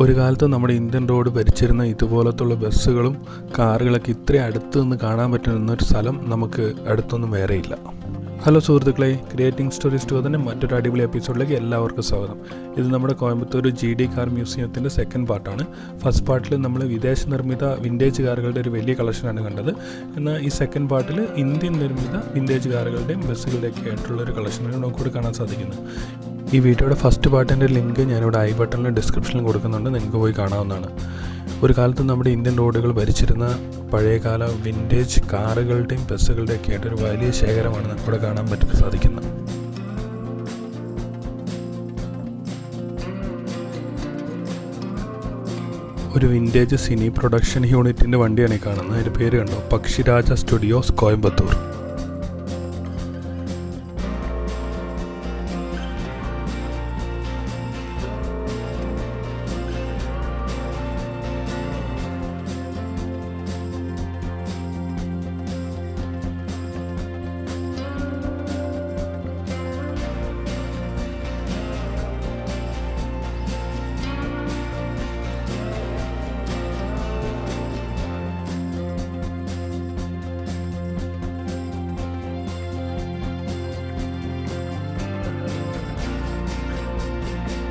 ഒരു കാലത്ത് നമ്മുടെ ഇന്ത്യൻ റോഡ് ഭരിച്ചിരുന്ന ഇതുപോലത്തുള്ള ബസ്സുകളും കാറുകളൊക്കെ ഇത്രയും അടുത്ത് നിന്ന് കാണാൻ പറ്റുന്നൊരു സ്ഥലം നമുക്ക് അടുത്തൊന്നും വേറെയില്ല. ഹലോ സുഹൃത്തുക്കളെ, ക്രിയേറ്റിംഗ് സ്റ്റോറീസ് 2 അതിൻ്റെ മറ്റൊരു അടിപൊളി എപ്പിസോഡിലേക്ക് എല്ലാവർക്കും സ്വാഗതം. ഇത് നമ്മുടെ കോയമ്പത്തൂർ GD കാർ മ്യൂസിയത്തിൻ്റെ സെക്കൻഡ് പാർട്ടാണ്. ഫസ്റ്റ് പാർട്ടിൽ നമ്മൾ വിദേശ നിർമ്മിത വിൻറ്റേജ് കാറുകളുടെ ഒരു വലിയ കളക്ഷനാണ് കണ്ടത്. എന്നാൽ ഈ സെക്കൻഡ് പാർട്ടിൽ ഇന്ത്യൻ നിർമ്മിത വിൻറ്റേജ് കാറുകളുടെയും ബസ്സുകളുടെയൊക്കെ ആയിട്ടുള്ളൊരു കളക്ഷനാണ് നമുക്കിവിടെ കാണാൻ സാധിക്കുന്നത്. ഈ വീഡിയോയുടെ ഫസ്റ്റ് പാർട്ടിൻ്റെ ലിങ്ക് ഞാനിവിടെ ഐ ബട്ടണിൽ ഡിസ്ക്രിപ്ഷനിൽ കൊടുക്കുന്നുണ്ട്, നിങ്ങൾക്ക് പോയി കാണാവുന്നതാണ്. ഒരു കാലത്ത് നമ്മുടെ ഇന്ത്യൻ റോഡുകൾ ഭരിച്ചിരുന്ന പഴയകാല വിൻറ്റേജ് കാറുകളുടെയും ബസ്സുകളുടെയും ഒക്കെ ആയിട്ടൊരു വലിയ ശേഖരമാണ് നമുക്കിവിടെ കാണാൻ സാധിക്കുന്നത്. ഒരു വിൻറ്റേജ് സിനി പ്രൊഡക്ഷൻ യൂണിറ്റിൻ്റെ വണ്ടിയാണ് ഈ കാണുന്നത്. അതിൻ്റെ പേര് കണ്ടോ, പക്ഷിരാജ സ്റ്റുഡിയോസ് കോയമ്പത്തൂർ.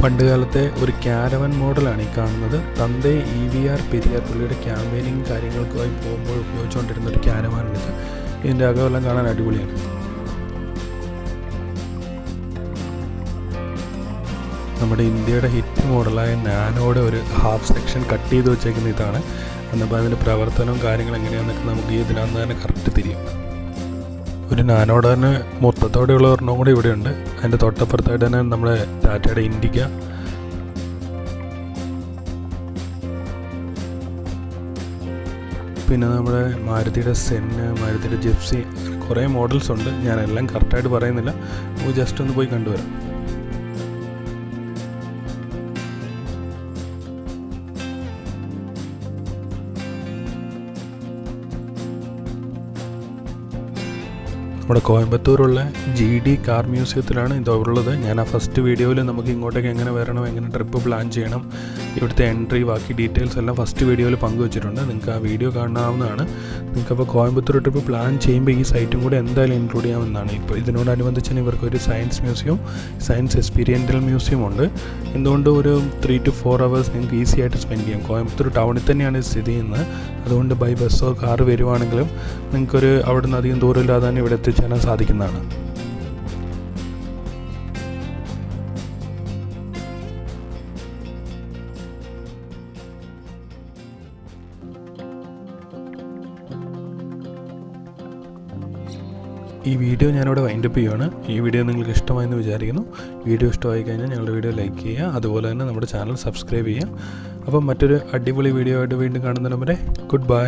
പണ്ടുകാലത്തെ ഒരു ക്യാരവൻ മോഡലാണ് ഈ കാണുന്നത്. തന്തേ EVR പെരിയാർ പുള്ളിയുടെ ക്യാമ്പയിനിങ് കാര്യങ്ങൾക്കായി പോകുമ്പോൾ ഉപയോഗിച്ചുകൊണ്ടിരുന്ന ഒരു ക്യാരവാനാണിത്. ഇതിൻ്റെ അകമെല്ലാം കാണാൻ അടിപൊളിയാണ്. നമ്മുടെ ഇന്ത്യയുടെ ഹിറ്റ് മോഡലായ നാനോയുടെ ഒരു ഹാഫ് സെക്ഷൻ കട്ട് ചെയ്ത് വെച്ചേക്കുന്ന ഇതാണ്. എന്നപ്പോൾ അതിൻ്റെ പ്രവർത്തനവും കാര്യങ്ങളും എങ്ങനെയാണെന്നൊക്കെ നമുക്ക് ഈ ഇതിനകത്ത് തന്നെ കറക്റ്റ് തിരിയും. ഒരു നാനോടെ തന്നെ മൊത്തത്തോടെയുള്ള ഒരെണ്ണം കൂടെ ഇവിടെയുണ്ട്. അതിൻ്റെ തൊട്ടപ്പുറത്തായിട്ട് തന്നെ നമ്മുടെ ടാറ്റയുടെ ഇൻഡിക്ക, പിന്നെ നമ്മുടെ മാരുതിയുടെ സെന്ന്, മാരുതിയുടെ ജിപ്സി, കുറേ മോഡൽസ് ഉണ്ട്. ഞാനെല്ലാം കറക്റ്റായിട്ട് പറയുന്നില്ല, നമുക്ക് ജസ്റ്റ് ഒന്ന് പോയി കണ്ടുവരാം. നമ്മുടെ കോയമ്പത്തൂരുള്ള GD കാർ മ്യൂസിയത്തിലാണ് ഇതുള്ളത്. ഞാൻ ആ ഫസ്റ്റ് വീഡിയോയിൽ നമുക്ക് ഇങ്ങോട്ടേക്ക് എങ്ങനെ വരണം, എങ്ങനെ ട്രിപ്പ് പ്ലാൻ ചെയ്യണം, ഇവിടുത്തെ എൻട്രി, ബാക്കി ഡീറ്റെയിൽസ് എല്ലാം ഫസ്റ്റ് വീഡിയോയിൽ പങ്കുവച്ചിട്ടുണ്ട്. നിങ്ങൾക്ക് ആ വീഡിയോ കാണാവുന്നതാണ്. നിങ്ങൾക്കപ്പോൾ കോയമ്പത്തൂർ ട്രിപ്പ് പ്ലാൻ ചെയ്യുമ്പോൾ ഈ സൈറ്റും കൂടെ എന്തായാലും ഇൻക്ലൂഡ് ചെയ്യാമെന്നാണ്. ഇപ്പോൾ ഇതിനോടനുബന്ധിച്ച് ഇവർക്കൊരു സയൻസ് മ്യൂസിയം, സയൻസ് എക്സ്പീരിയൻ്റൽ മ്യൂസിയം ഉണ്ട്. എന്തുകൊണ്ട് ഒരു 3 to 4 hours നിങ്ങൾക്ക് ഈസി ആയിട്ട് സ്പെൻഡ് ചെയ്യാം. കോയമ്പത്തൂർ ടൗണിൽ തന്നെയാണ് സ്ഥിതി ചെയ്യുന്നത്. അതുകൊണ്ട് ബൈ ബസ്സോ കാറ് വരുവാണെങ്കിലും നിങ്ങൾക്കൊരു അവിടെ നിന്ന് അധികം ദൂരമില്ലാതെ തന്നെ ഇവിടെ എത്തിച്ചേരാൻ സാധിക്കുന്നതാണ്. ഈ വീഡിയോ ഞാനിവിടെ വൈൻഡപ്പ് ചെയ്യുകയാണ്. ഈ വീഡിയോ നിങ്ങൾക്ക് ഇഷ്ടമായെന്ന് വിചാരിക്കുന്നു. വീഡിയോ ഇഷ്ടമായി കഴിഞ്ഞാൽ ഞങ്ങളുടെ വീഡിയോ ലൈക്ക് ചെയ്യുക, അതുപോലെ തന്നെ നമ്മുടെ ചാനൽ സബ്സ്ക്രൈബ് ചെയ്യുക. അപ്പം മറ്റൊരു അടിപൊളി വീഡിയോ ആയിട്ട് വീണ്ടും കാണുന്നതിന് വരെ ഗുഡ് ബൈ.